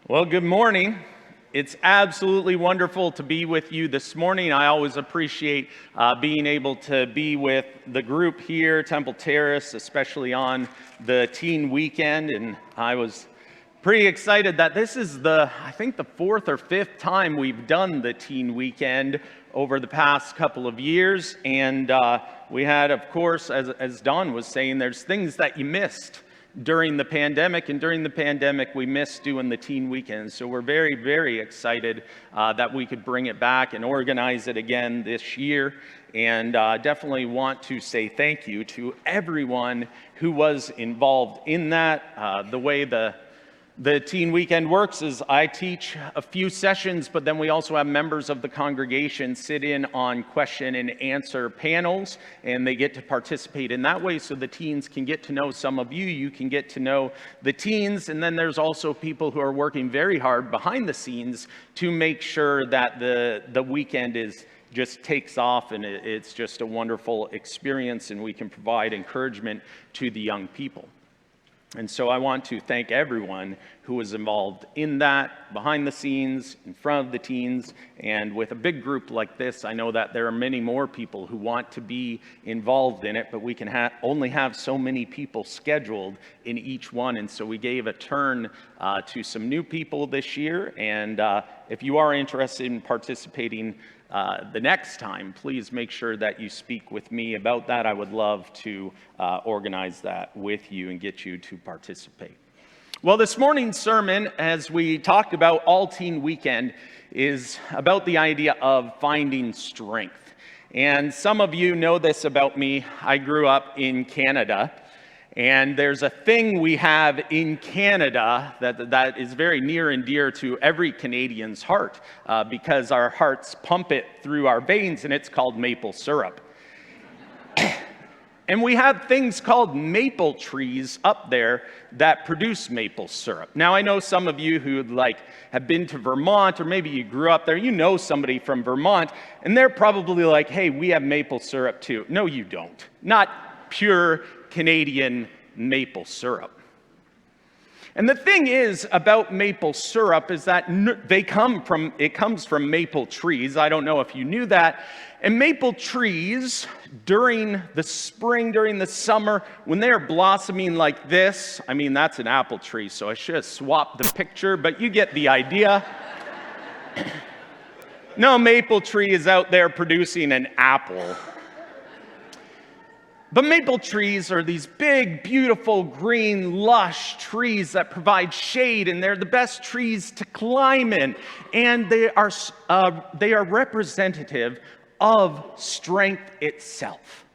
Well, good morning. It's absolutely wonderful to be with you this morning. I always appreciate being able to be with the group here, Temple Terrace, especially on the teen weekend. And I was pretty excited that this is I think the fourth or fifth time we've done the teen weekend over the past couple of years. And we had, of course, as Don was saying, there's things that you missed during the pandemic, and during the pandemic we missed doing the teen weekends. So we're very, very excited that we could bring it back and organize it again this year, and definitely want to say thank you to everyone who was involved in that. The way the teen weekend works is I teach a few sessions, but then we also have members of the congregation sit in on question and answer panels, and they get to participate in that way so the teens can get to know some of you, you can get to know the teens, and then there's also people who are working very hard behind the scenes to make sure that the weekend just takes off, and it's just a wonderful experience, and we can provide encouragement to the young people. And so I want to thank everyone who was involved in that, behind the scenes, in front of the teens, and with a big group like this, I know that there are many more people who want to be involved in it, but we can only have so many people scheduled in each one, and so we gave a turn to some new people this year, and if you are interested in participating the next time, please make sure that you speak with me about that. I would love to organize that with you and get you to participate. Well, this morning's sermon, as we talked about all teen weekend, is about the idea of finding strength. And some of you know this about me. I grew up in Canada. And there's a thing we have in Canada that is very near and dear to every Canadian's heart because our hearts pump it through our veins, and it's called maple syrup. And we have things called maple trees up there that produce maple syrup. Now, I know some of you who have been to Vermont, or maybe you grew up there, you know somebody from Vermont, and they're probably like, hey, we have maple syrup too. No, you don't. Not pure Canadian maple syrup. And the thing is about maple syrup is that it comes from maple trees. I don't know if you knew that. And maple trees, during the spring, during the summer, when they are blossoming like this, I mean, that's an apple tree, so I should have swapped the picture, but you get the idea. No maple tree is out there producing an apple. But maple trees are these big, beautiful, green, lush trees that provide shade, and they're the best trees to climb in. And they are representative of strength itself.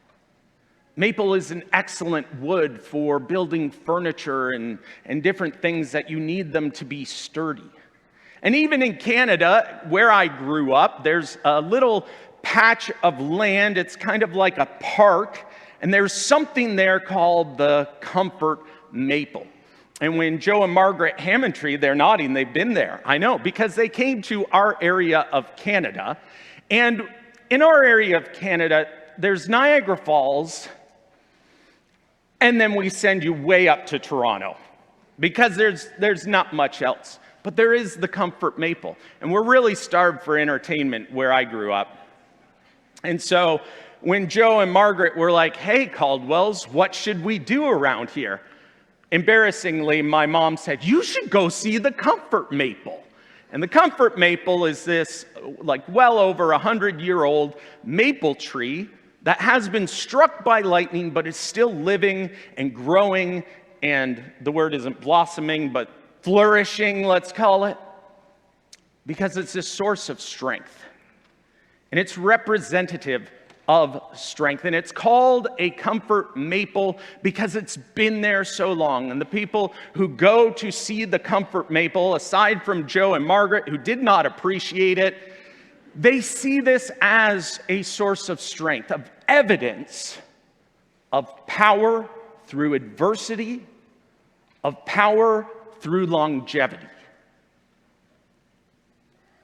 Maple is an excellent wood for building furniture and different things that you need them to be sturdy. And even in Canada, where I grew up, there's a little patch of land. It's kind of like a park. And there's something there called the comfort maple. And when Joe and Margaret Hammondtree, they're nodding, they've been there. I know, because they came to our area of Canada. And in our area of Canada, there's Niagara Falls, and then we send you way up to Toronto, because there's not much else. But there is the comfort maple. And we're really starved for entertainment where I grew up. And so when Joe and Margaret were like, hey, Caldwells, what should we do around here? Embarrassingly, my mom said, you should go see the comfort maple. And the comfort maple is this well over 100-year-old maple tree that has been struck by lightning, but is still living and growing, and the word isn't blossoming, but flourishing, let's call it, because it's a source of strength. And it's representative of strength. And it's called a comfort maple because it's been there so long. And the people who go to see the comfort maple, aside from Joe and Margaret, who did not appreciate it, they see this as a source of strength, of evidence of power through adversity, of power through longevity.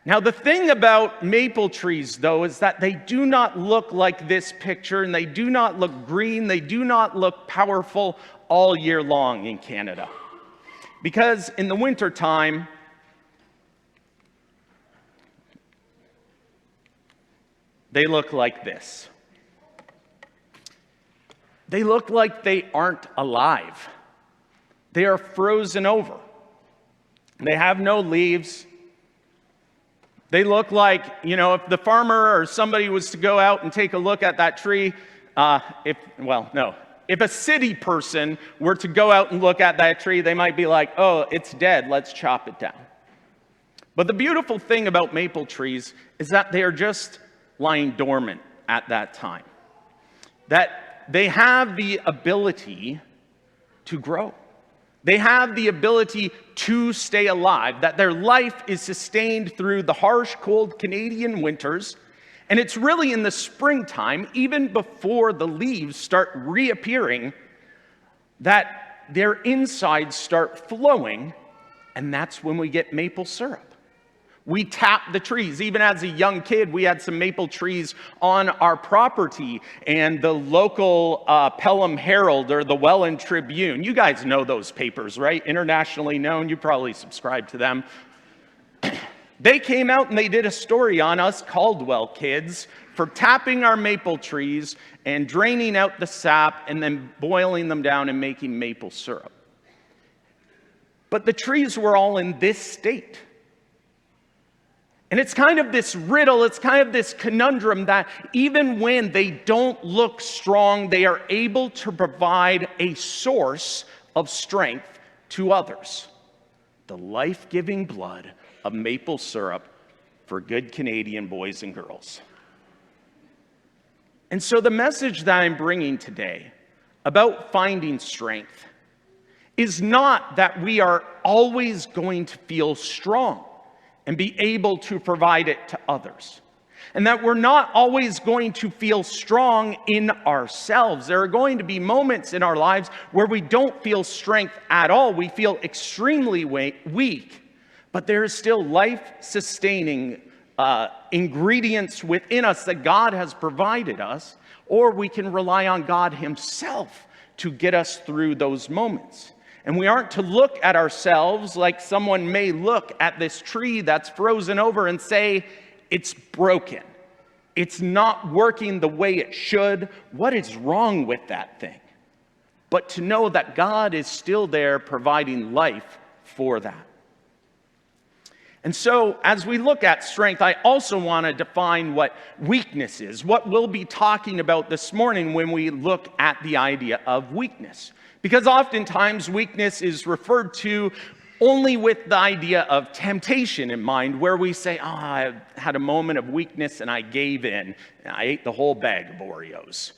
Now, the thing about maple trees, though, is that they do not look like this picture, and they do not look green, they do not look powerful all year long in Canada. Because in the wintertime, they look like this. They look like they aren't alive. They are frozen over. They have no leaves. They look like, if the farmer or somebody was to go out and take a look at that tree, if a city person were to go out and look at that tree, they might be like, oh, it's dead, let's chop it down. But the beautiful thing about maple trees is that they are just lying dormant at that time. That they have the ability to grow. They have the ability to stay alive, that their life is sustained through the harsh, cold Canadian winters. And it's really in the springtime, even before the leaves start reappearing, that their insides start flowing, and that's when we get maple syrup. We tap the trees. Even as a young kid, we had some maple trees on our property, and the local Pelham Herald or the Welland Tribune, you guys know those papers, right? Internationally known, you probably subscribe to them. They came out and they did a story on us Caldwell kids for tapping our maple trees and draining out the sap and then boiling them down and making maple syrup. But the trees were all in this state. And it's kind of this riddle, it's kind of this conundrum that even when they don't look strong, they are able to provide a source of strength to others. The life-giving blood of maple syrup for good Canadian boys and girls. And so the message that I'm bringing today about finding strength is not that we are always going to feel strong and be able to provide it to others. And that we're not always going to feel strong in ourselves. There are going to be moments in our lives where we don't feel strength at all. We feel extremely weak. But there is still life-sustaining ingredients within us that God has provided us, or we can rely on God Himself to get us through those moments. And we aren't to look at ourselves like someone may look at this tree that's frozen over and say, it's broken. It's not working the way it should. What is wrong with that thing? But to know that God is still there providing life for that. And so, as we look at strength, I also want to define what weakness is, what we'll be talking about this morning when we look at the idea of weakness. Because oftentimes, weakness is referred to only with the idea of temptation in mind, where we say, I had a moment of weakness and I gave in, and I ate the whole bag of Oreos.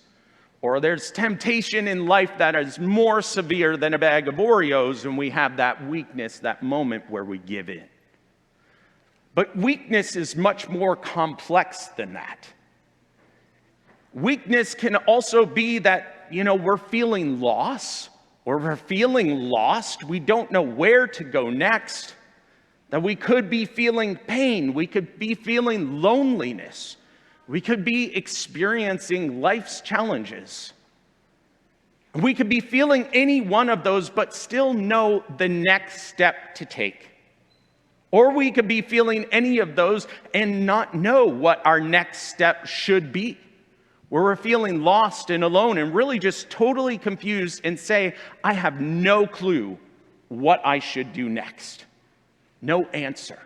Or there's temptation in life that is more severe than a bag of Oreos, and we have that weakness, that moment where we give in. But weakness is much more complex than that. Weakness can also be that, we're feeling loss, or we're feeling lost. We don't know where to go next. That we could be feeling pain. We could be feeling loneliness. We could be experiencing life's challenges. We could be feeling any one of those, but still know the next step to take. Or we could be feeling any of those and not know what our next step should be. Where we're feeling lost and alone and really just totally confused and say, I have no clue what I should do next. No answer.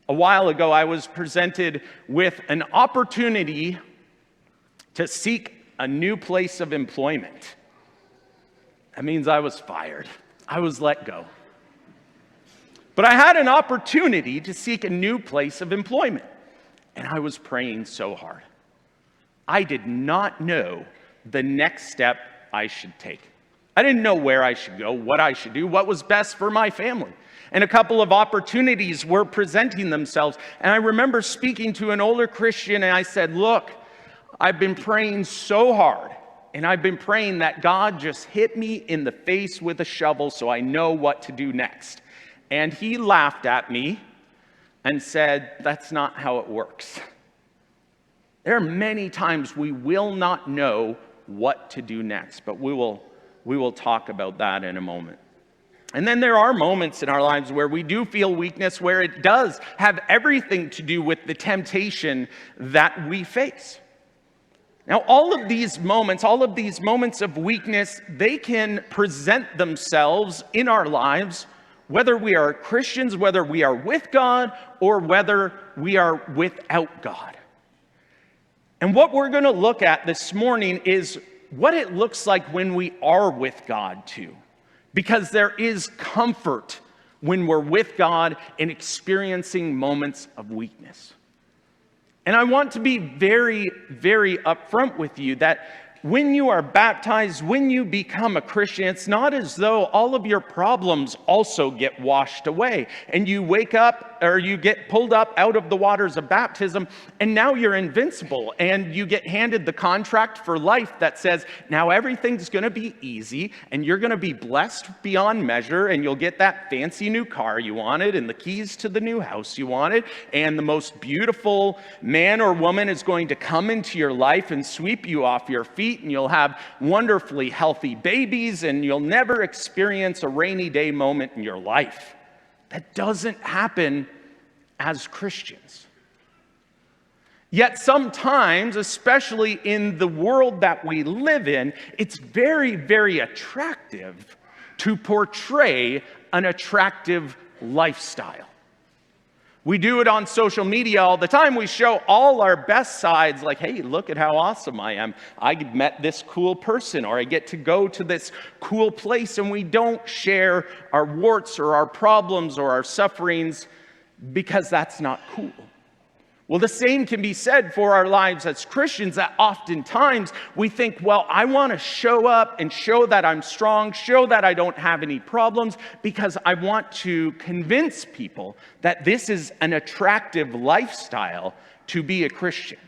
A while ago, I was presented with an opportunity to seek a new place of employment. That means I was fired. I was let go. But I had an opportunity to seek a new place of employment, and I was praying so hard. I did not know the next step I should take. I didn't know where I should go, what I should do, what was best for my family. And a couple of opportunities were presenting themselves. And I remember speaking to an older Christian, and I said, look, I've been praying so hard, and I've been praying that God just hit me in the face with a shovel so I know what to do next. And he laughed at me and said, that's not how it works. There are many times we will not know what to do next, but we will talk about that in a moment. And then there are moments in our lives where we do feel weakness, where it does have everything to do with the temptation that we face. Now, all of these moments of weakness, they can present themselves in our lives, whether we are Christians, whether we are with God, or whether we are without God. And what we're going to look at this morning is what it looks like when we are with God too. Because there is comfort when we're with God and experiencing moments of weakness. And I want to be very, very upfront with you that when you are baptized, when you become a Christian, it's not as though all of your problems also get washed away and you wake up or you get pulled up out of the waters of baptism and now you're invincible and you get handed the contract for life that says, now everything's going to be easy and you're going to be blessed beyond measure and you'll get that fancy new car you wanted and the keys to the new house you wanted and the most beautiful man or woman is going to come into your life and sweep you off your feet, and you'll have wonderfully healthy babies, and you'll never experience a rainy day moment in your life. That doesn't happen as Christians. Yet sometimes, especially in the world that we live in, it's very, very attractive to portray an attractive lifestyle. We do it on social media all the time. We show all our best sides, like, hey, look at how awesome I am. I met this cool person, or I get to go to this cool place, and we don't share our warts or our problems or our sufferings because that's not cool. Well, the same can be said for our lives as Christians, that oftentimes we think, well, I want to show up and show that I'm strong, show that I don't have any problems, because I want to convince people that this is an attractive lifestyle to be a Christian.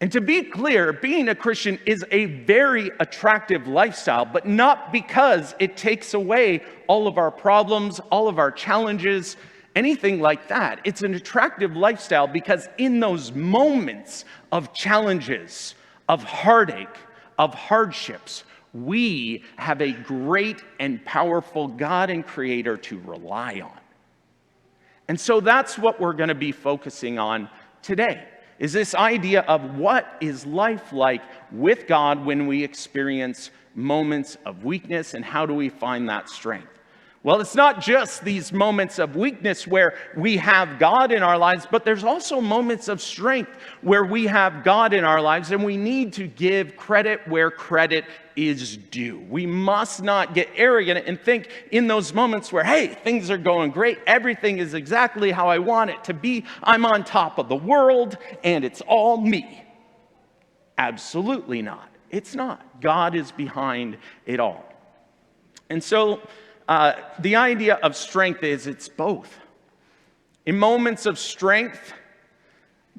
And to be clear, being a Christian is a very attractive lifestyle, but not because it takes away all of our problems, all of our challenges, anything like that. It's an attractive lifestyle because in those moments of challenges, of heartache, of hardships, we have a great and powerful God and Creator to rely on. And so that's what we're going to be focusing on today, is this idea of what is life like with God when we experience moments of weakness, and how do we find that strength? Well, it's not just these moments of weakness where we have God in our lives, but there's also moments of strength where we have God in our lives, and we need to give credit where credit is due. We must not get arrogant and think in those moments where, hey, things are going great, everything is exactly how I want it to be, I'm on top of the world, and it's all me. Absolutely not. It's not. God is behind it all. And so, the idea of strength is it's both. In moments of strength,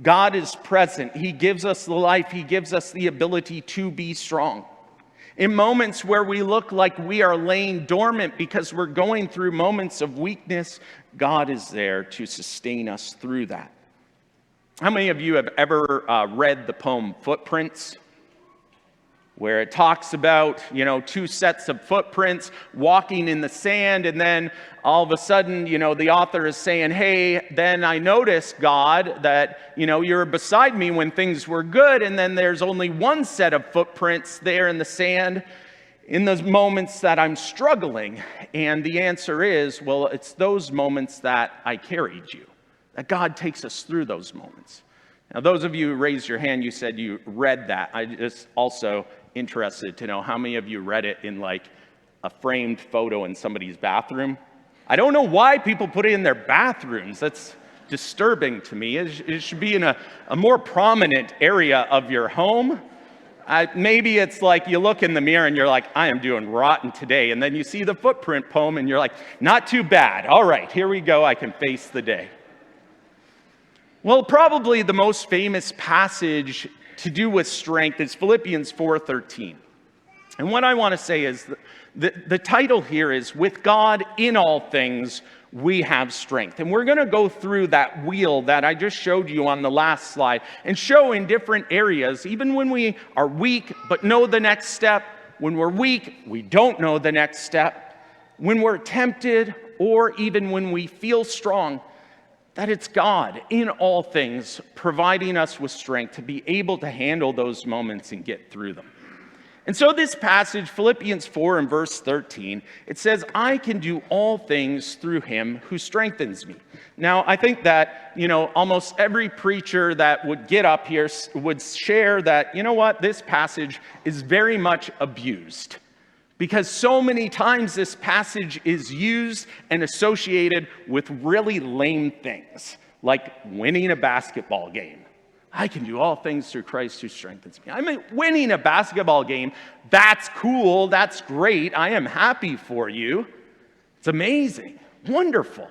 God is present. He gives us the life. He gives us the ability to be strong. In moments where we look like we are laying dormant because we're going through moments of weakness, God is there to sustain us through that. How many of you have ever read the poem Footprints? Where it talks about, two sets of footprints walking in the sand, and then all of a sudden, the author is saying, hey, then I noticed, God, that, you're beside me when things were good, and then there's only one set of footprints there in the sand in those moments that I'm struggling. And the answer is, well, it's those moments that I carried you, that God takes us through those moments. Now, those of you who raised your hand, you said you read that. I just also interested to know how many of you read it in like a framed photo in somebody's bathroom. I don't know why people put it in their bathrooms. That's disturbing to me. It should be in a more prominent area of your home. Maybe it's like you look in the mirror and you're like, I am doing rotten today. And then you see the footprint poem and you're like, not too bad. All right, here we go. I can face the day. Well, probably the most famous passage to do with strength is Philippians 4:13. And what I want to say is the title here is, with God in all things, we have strength. And we're going to go through that wheel that I just showed you on the last slide and show in different areas, even when we are weak but know the next step, when we're weak, we don't know the next step. when we're tempted, or even when we feel strong, that it's God in all things providing us with strength to be able to handle those moments and get through them. And so this passage, Philippians 4 and verse 13, it says, I can do all things through him who strengthens me. Now, I think that, almost every preacher that would get up here would share that, this passage is very much abused. Because so many times this passage is used and associated with really lame things, like winning a basketball game. I can do all things through Christ who strengthens me. I mean, winning a basketball game, that's cool, that's great. I am happy for you. It's amazing, wonderful.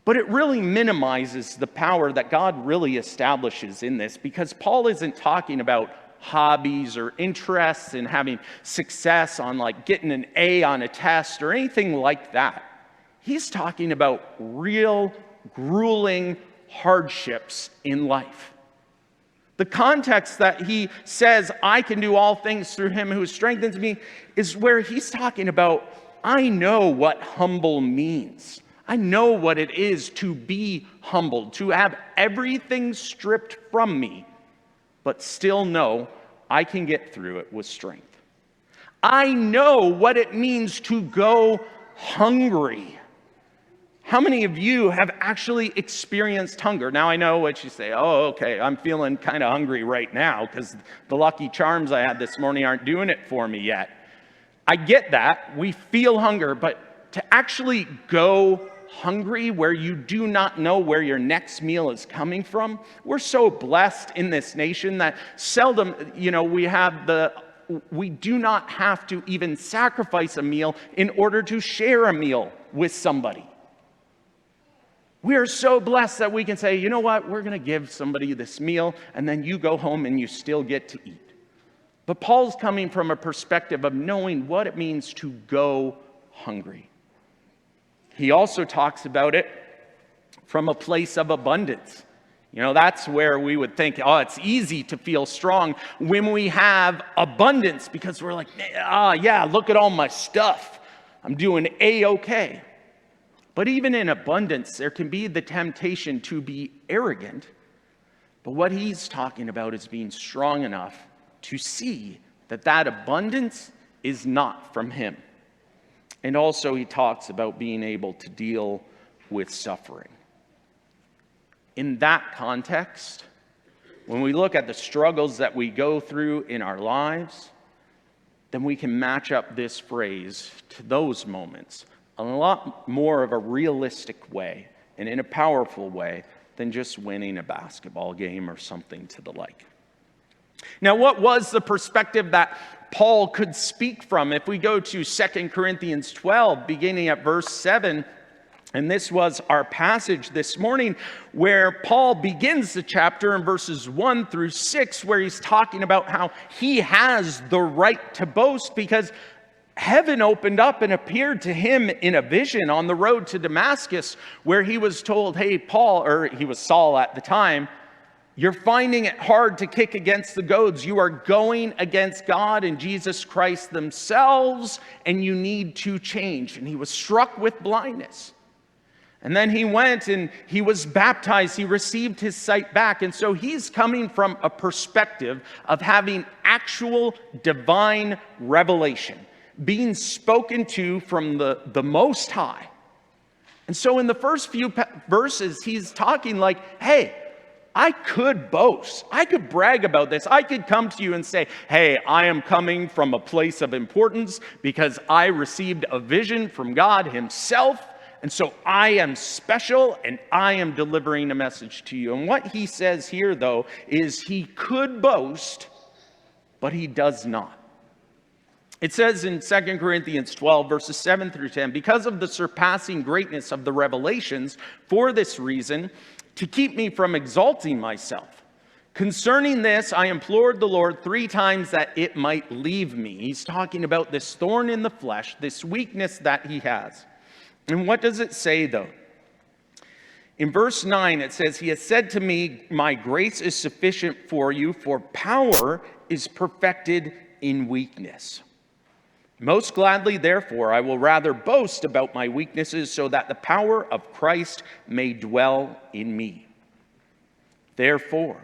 But it really minimizes the power that God really establishes in this, because Paul isn't talking about hobbies or interests in having success on like getting an A on a test or anything like that. He's talking about real, grueling hardships in life. The context that he says, I can do all things through him who strengthens me, is where he's talking about, I know what humble means. I know what it is to be humbled, to have everything stripped from me, but still know I can get through it with strength. I know what it means to go hungry. How many of you have actually experienced hunger? Now I know what you say, okay, I'm feeling kind of hungry right now because the Lucky Charms I had this morning aren't doing it for me yet. I get that, we feel hunger, but to actually go hungry where you do not know where your next meal is coming from. We're so blessed in this nation that seldom, we do not have to even sacrifice a meal in order to share a meal with somebody. We are so blessed that we can say, you know what, we're going to give somebody this meal, and then you go home and you still get to eat. But Paul's coming from a perspective of knowing what it means to go hungry. He also talks about it from a place of abundance. That's where we would think, it's easy to feel strong when we have abundance because we're like, look at all my stuff. I'm doing A-okay. But even in abundance, there can be the temptation to be arrogant. But what he's talking about is being strong enough to see that abundance is not from him. And also he talks about being able to deal with suffering. In that context, when we look at the struggles that we go through in our lives, then we can match up this phrase to those moments in a lot more of a realistic way and in a powerful way than just winning a basketball game or something to the like. Now, what was the perspective that Paul could speak from? If we go to 2 Corinthians 12, beginning at verse 7, and this was our passage this morning, where Paul begins the chapter in verses 1 through 6, where he's talking about how he has the right to boast because heaven opened up and appeared to him in a vision on the road to Damascus, where he was told, hey, Paul, or he was Saul at the time, you're finding it hard to kick against the goads. You are going against God and Jesus Christ themselves, and you need to change. And he was struck with blindness. And then he went and he was baptized. He received his sight back. And so he's coming from a perspective of having actual divine revelation, being spoken to from the Most High. And so in the first few verses, he's talking like, hey, I could boast. I could brag about this. I could come to you and say, hey, I am coming from a place of importance because I received a vision from God himself. And so I am special and I am delivering a message to you. And what he says here, though, is he could boast, but he does not. It says in 2 Corinthians 12, verses 7 through 10, because of the surpassing greatness of the revelations, for this reason, to keep me from exalting myself. Concerning this, I implored the Lord 3 times that it might leave me. He's talking about this thorn in the flesh, this weakness that he has. And what does it say, though? In verse 9, it says, he has said to me, my grace is sufficient for you, for power is perfected in weakness. Most gladly, therefore, I will rather boast about my weaknesses so that the power of Christ may dwell in me. Therefore,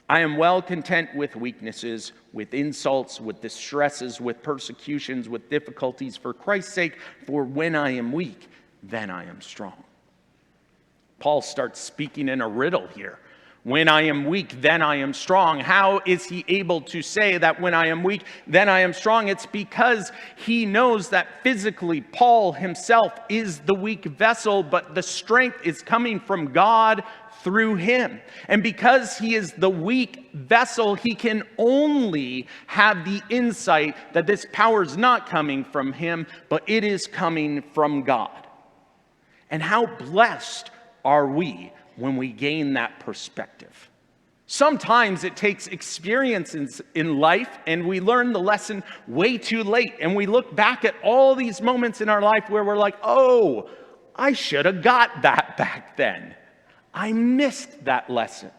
I am well content with weaknesses, with insults, with distresses, with persecutions, with difficulties for Christ's sake, for when I am weak, then I am strong. Paul starts speaking in a riddle here. When I am weak, then I am strong. How is he able to say that when I am weak, then I am strong? It's because he knows that physically Paul himself is the weak vessel, but the strength is coming from God through him. And because he is the weak vessel, he can only have the insight that this power is not coming from him, but it is coming from God. And how blessed are we when we gain that perspective? Sometimes it takes experiences in life and we learn the lesson way too late. And we look back at all these moments in our life where we're like, oh, I should have got that back then. I missed that lesson.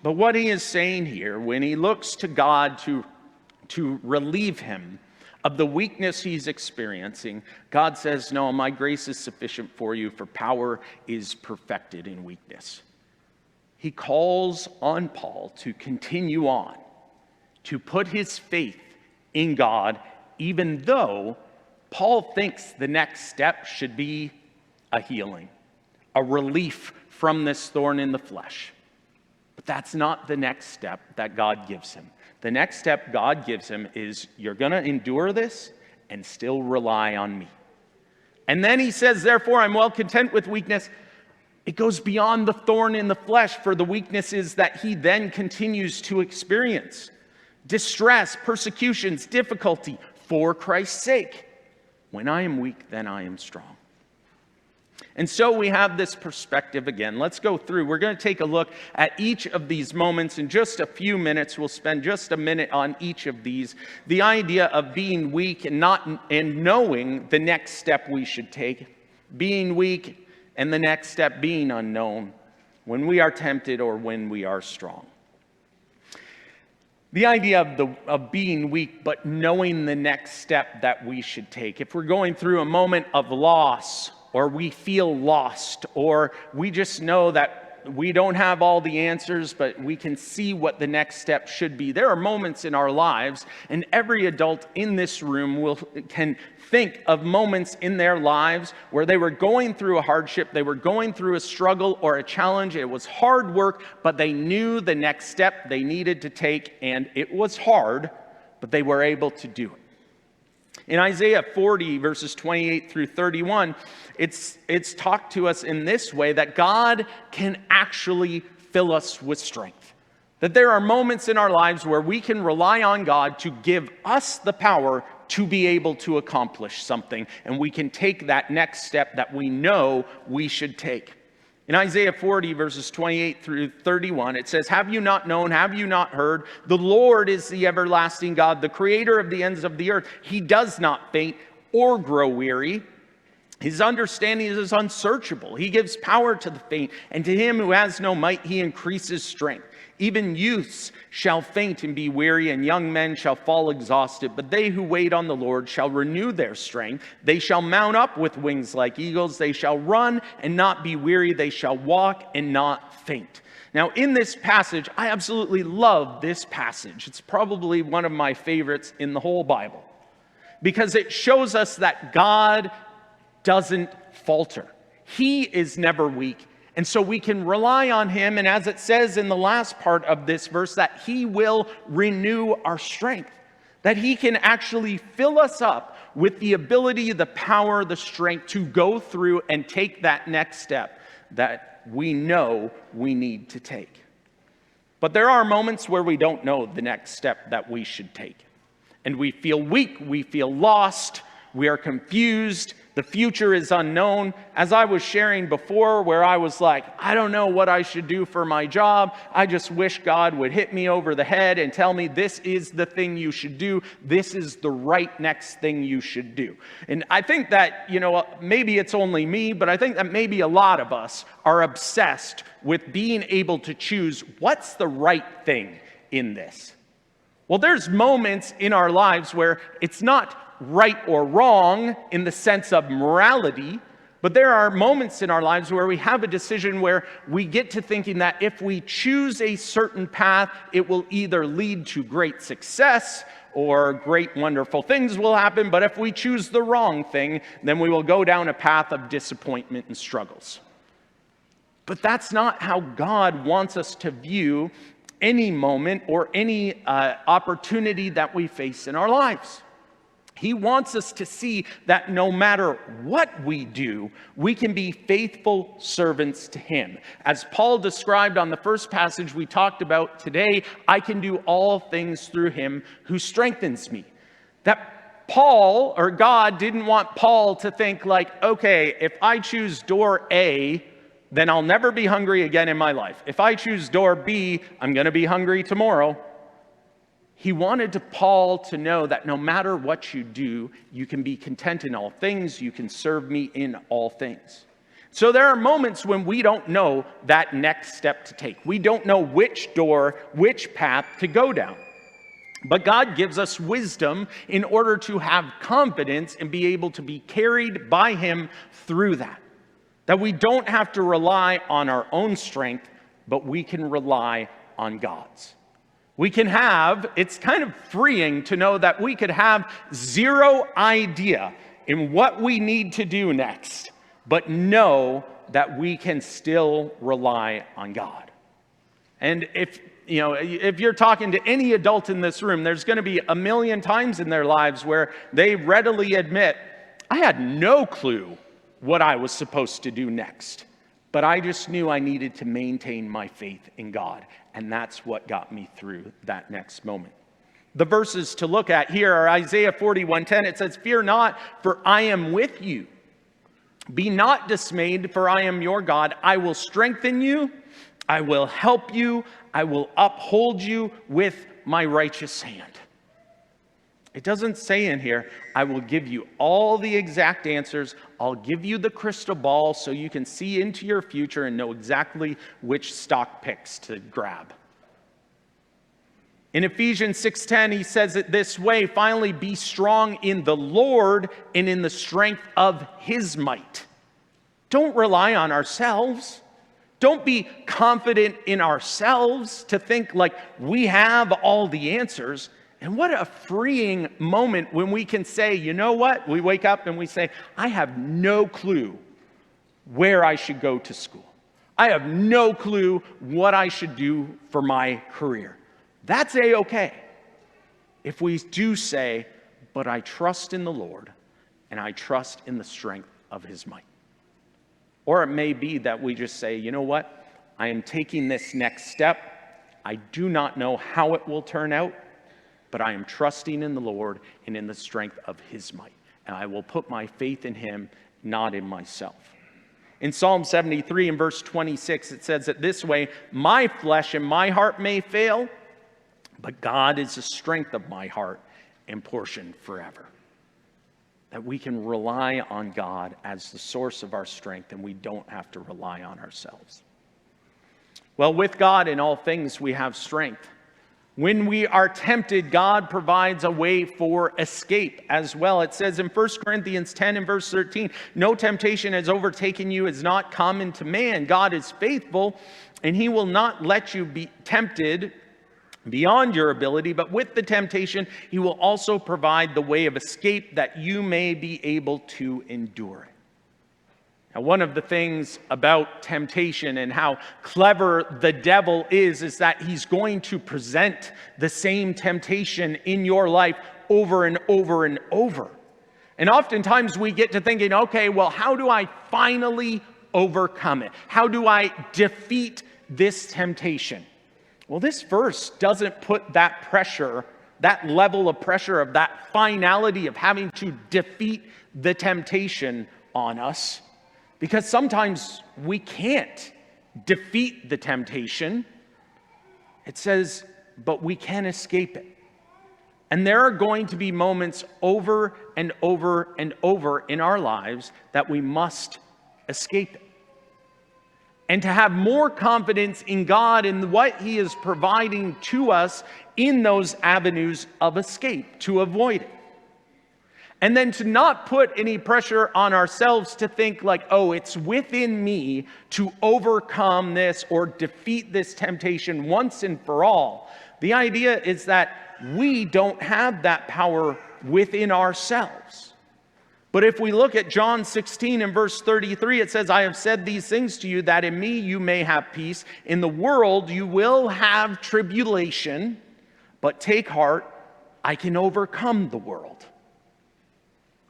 But what he is saying here, when he looks to God to relieve him of the weakness he's experiencing, God says, no, my grace is sufficient for you, for power is perfected in weakness. He calls on Paul to continue on, to put his faith in God, even though Paul thinks the next step should be a healing, a relief from this thorn in the flesh. But that's not the next step that God gives him. The next step God gives him is, you're going to endure this and still rely on me. And then he says, therefore, I'm well content with weakness. It goes beyond the thorn in the flesh for the weaknesses that he then continues to experience. Distress, persecutions, difficulty for Christ's sake. When I am weak, then I am strong. And so we have this perspective again. Let's go through. We're going to take a look at each of these moments in just a few minutes. We'll spend just a minute on each of these. The idea of being weak and knowing the next step we should take. Being weak and the next step being unknown. When we are tempted or when we are strong. The idea of being weak, but knowing the next step that we should take. If we're going through a moment of loss, or we feel lost, or we just know that we don't have all the answers, but we can see what the next step should be. There are moments in our lives, and every adult in this room can think of moments in their lives where they were going through a hardship, they were going through a struggle or a challenge. It was hard work, but they knew the next step they needed to take, and it was hard, but they were able to do it. In Isaiah 40, verses 28 through 31, it's talked to us in this way, that God can actually fill us with strength. That there are moments in our lives where we can rely on God to give us the power to be able to accomplish something, and we can take that next step that we know we should take. In Isaiah 40, verses 28 through 31, it says, have you not known, have you not heard? The Lord is the everlasting God, the creator of the ends of the earth. He does not faint or grow weary. His understanding is unsearchable. He gives power to the faint, and to him who has no might, he increases strength. Even youths shall faint and be weary, and young men shall fall exhausted. But they who wait on the Lord shall renew their strength. They shall mount up with wings like eagles. They shall run and not be weary. They shall walk and not faint. Now, in this passage, I absolutely love this passage. It's probably one of my favorites in the whole Bible, because it shows us that God doesn't falter. He is never weak. And so we can rely on him, and as it says in the last part of this verse, that he will renew our strength. That he can actually fill us up with the ability, the power, the strength to go through and take that next step that we know we need to take. But there are moments where we don't know the next step that we should take. And we feel weak, we feel lost, we are confused. The future is unknown. As I was sharing before, where I was like, I don't know what I should do for my job. I just wish God would hit me over the head and tell me this is the thing you should do. This is the right next thing you should do. And I think that, maybe it's only me, but I think that maybe a lot of us are obsessed with being able to choose what's the right thing in this. Well, there's moments in our lives where it's not right or wrong in the sense of morality, but there are moments in our lives where we have a decision where we get to thinking that if we choose a certain path, it will either lead to great success or great wonderful things will happen. But if we choose the wrong thing, then we will go down a path of disappointment and struggles. But that's not how God wants us to view any moment or any opportunity that we face in our lives. He wants us to see that no matter what we do, we can be faithful servants to Him. As Paul described on the first passage we talked about today, I can do all things through Him who strengthens me. That Paul, or God, didn't want Paul to think like, okay, if I choose door A, then I'll never be hungry again in my life. If I choose door B, I'm going to be hungry tomorrow. He wanted Paul to know that no matter what you do, you can be content in all things. You can serve me in all things. So there are moments when we don't know that next step to take. We don't know which door, which path to go down. But God gives us wisdom in order to have confidence and be able to be carried by Him through that. That we don't have to rely on our own strength, but we can rely on God's. We can have, it's kind of freeing to know that we could have zero idea in what we need to do next, but know that we can still rely on God. And if you're talking to any adult in this room, there's going to be a million times in their lives where they readily admit, I had no clue what I was supposed to do next. But I just knew I needed to maintain my faith in God. And that's what got me through that next moment. The verses to look at here are Isaiah 41:10. It says, "Fear not, for I am with you. Be not dismayed, for I am your God. I will strengthen you. I will help you. I will uphold you with my righteous hand." It doesn't say in here, I will give you all the exact answers. I'll give you the crystal ball so you can see into your future and know exactly which stock picks to grab. In Ephesians 6:10, he says it this way, "Finally, be strong in the Lord and in the strength of His might." Don't rely on ourselves. Don't be confident in ourselves to think like we have all the answers. And what a freeing moment when we can say, you know what? We wake up and we say, I have no clue where I should go to school. I have no clue what I should do for my career. That's a-okay. If we do say, but I trust in the Lord and I trust in the strength of His might. Or it may be that we just say, you know what? I am taking this next step. I do not know how it will turn out, but I am trusting in the Lord and in the strength of His might. And I will put my faith in Him, not in myself. In Psalm 73 and verse 26, it says it this way, "My flesh and my heart may fail, but God is the strength of my heart and portion forever." That we can rely on God as the source of our strength and we don't have to rely on ourselves. Well, with God in all things, we have strength. When we are tempted, God provides a way for escape as well. It says in 1 Corinthians 10 and verse 13, "No temptation has overtaken you is not common to man. God is faithful, and He will not let you be tempted beyond your ability, but with the temptation, He will also provide the way of escape that you may be able to endure it." Now, one of the things about temptation and how clever the devil is that he's going to present the same temptation in your life over and over and over. And oftentimes we get to thinking, okay, well, how do I finally overcome it? How do I defeat this temptation? Well, this verse doesn't put that pressure, that level of pressure of that finality of having to defeat the temptation on us. Because sometimes we can't defeat the temptation. It says, but we can escape it. And there are going to be moments over and over and over in our lives that we must escape it. And to have more confidence in God and what He is providing to us in those avenues of escape to avoid it. And then to not put any pressure on ourselves to think like, oh, it's within me to overcome this or defeat this temptation once and for all. The idea is that we don't have that power within ourselves. But if we look at John 16 and verse 33, it says, I have said these things to you that in me you may have peace. In the world you will have tribulation, but take heart, I can overcome the world.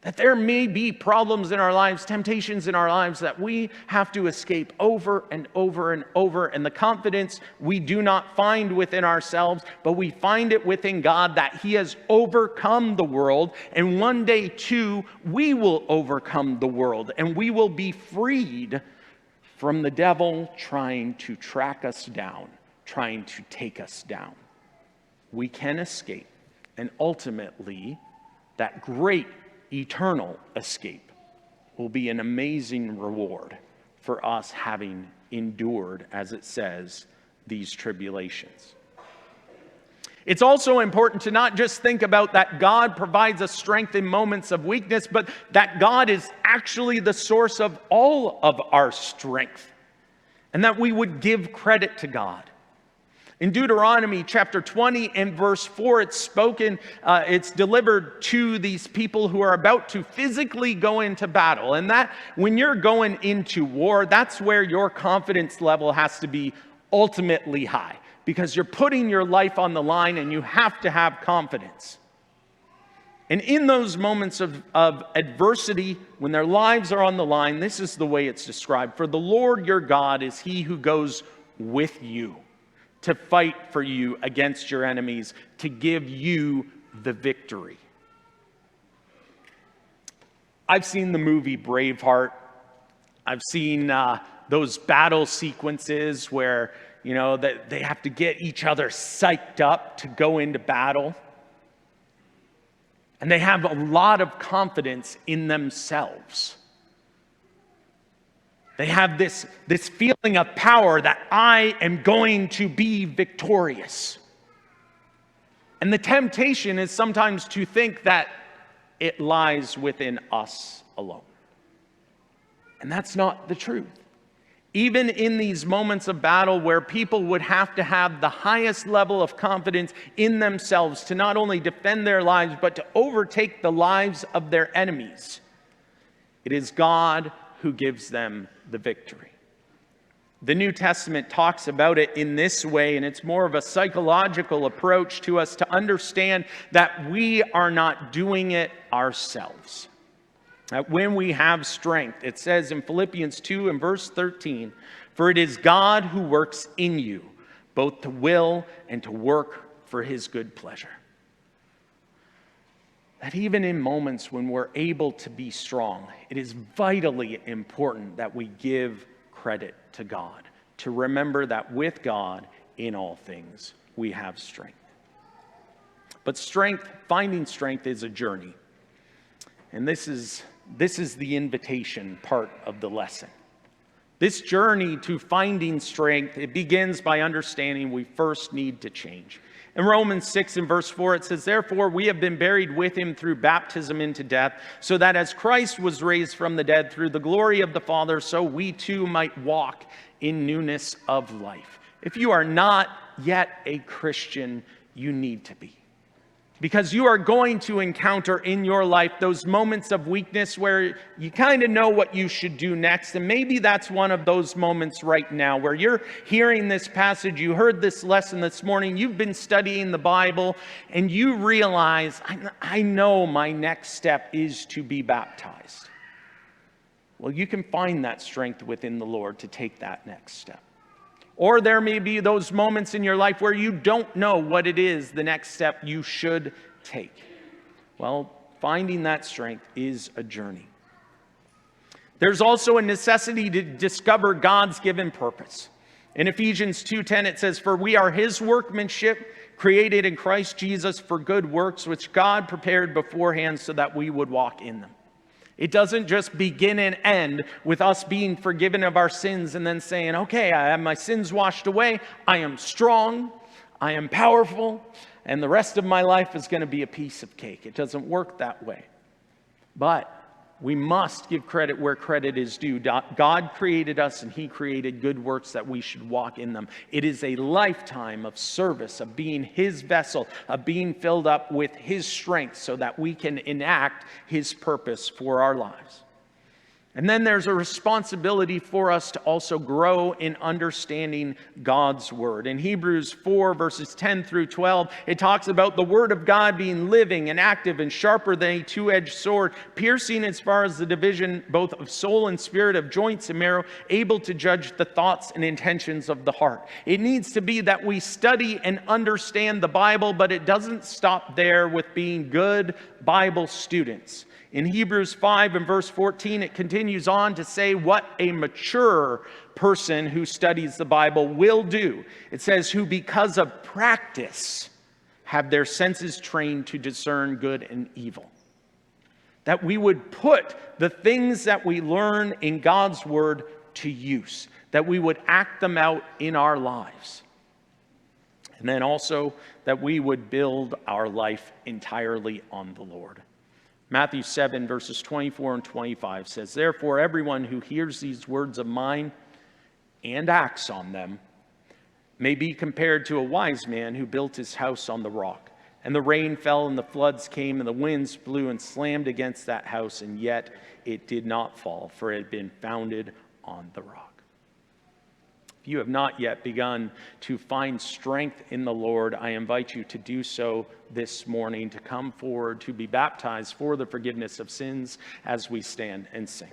That there may be problems in our lives, temptations in our lives that we have to escape over and over and over. And the confidence we do not find within ourselves, but we find it within God that He has overcome the world. And one day too, we will overcome the world and we will be freed from the devil trying to track us down, trying to take us down. We can escape, and ultimately that great eternal escape will be an amazing reward for us having endured, as it says, these tribulations. It's also important to not just think about that God provides us strength in moments of weakness, but that God is actually the source of all of our strength, and that we would give credit to God. In Deuteronomy chapter 20 and verse 4, it's spoken, it's delivered to these people who are about to physically go into battle. And that when you're going into war, that's where your confidence level has to be ultimately high, because you're putting your life on the line and you have to have confidence. And in those moments of adversity, when their lives are on the line, this is the way it's described. For the Lord your God is He who goes with you to fight for you against your enemies, to give you the victory. I've seen the movie Braveheart. I've seen those battle sequences where, that they have to get each other psyched up to go into battle. And they have a lot of confidence in themselves. They have this feeling of power that I am going to be victorious. And the temptation is sometimes to think that it lies within us alone. And that's not the truth. Even in these moments of battle where people would have to have the highest level of confidence in themselves to not only defend their lives, but to overtake the lives of their enemies, it is God who gives them the victory. The New Testament talks about it in this way, and it's more of a psychological approach to us to understand that we are not doing it ourselves. That when we have strength, it says in Philippians 2 and verse 13, for it is God who works in you, both to will and to work for His good pleasure. That even in moments when we're able to be strong, it is vitally important that we give credit to God, to remember that with God in all things we have strength. But finding strength is a journey. And this is the invitation part of the lesson. This journey to finding strength, it begins by understanding we first need to change. In Romans 6 and verse 4, it says, therefore we have been buried with Him through baptism into death, so that as Christ was raised from the dead through the glory of the Father, so we too might walk in newness of life. If you are not yet a Christian, you need to be. Because you are going to encounter in your life those moments of weakness where you kind of know what you should do next. And maybe that's one of those moments right now where you're hearing this passage, you heard this lesson this morning, you've been studying the Bible, and you realize, I know my next step is to be baptized. Well, you can find that strength within the Lord to take that next step. Or there may be those moments in your life where you don't know what it is the next step you should take. Well, finding that strength is a journey. There's also a necessity to discover God's given purpose. In Ephesians 2:10 it says, for we are His workmanship, created in Christ Jesus for good works, which God prepared beforehand so that we would walk in them. It doesn't just begin and end with us being forgiven of our sins and then saying, okay, I have my sins washed away, I am strong, I am powerful, and the rest of my life is going to be a piece of cake. It doesn't work that way. But we must give credit where credit is due. God created us and he created good works that we should walk in them. It is a lifetime of service, of being his vessel, of being filled up with his strength so that we can enact his purpose for our lives. And then there's a responsibility for us to also grow in understanding God's word. In Hebrews 4, verses 10 through 12, it talks about the word of God being living and active and sharper than a two-edged sword, piercing as far as the division both of soul and spirit, of joints and marrow, able to judge the thoughts and intentions of the heart. It needs to be that we study and understand the Bible, but it doesn't stop there with being good Bible students. In Hebrews 5 and verse 14, it continues on to say what a mature person who studies the Bible will do. It says, who because of practice have their senses trained to discern good and evil. That we would put the things that we learn in God's word to use. That we would act them out in our lives. And then also that we would build our life entirely on the Lord. Matthew 7, verses 24 and 25 says, therefore, everyone who hears these words of mine and acts on them may be compared to a wise man who built his house on the rock. And the rain fell and the floods came and the winds blew and slammed against that house, and yet it did not fall, for it had been founded on the rock. If you have not yet begun to find strength in the Lord, I invite you to do so this morning, to come forward, to be baptized for the forgiveness of sins as we stand and sing.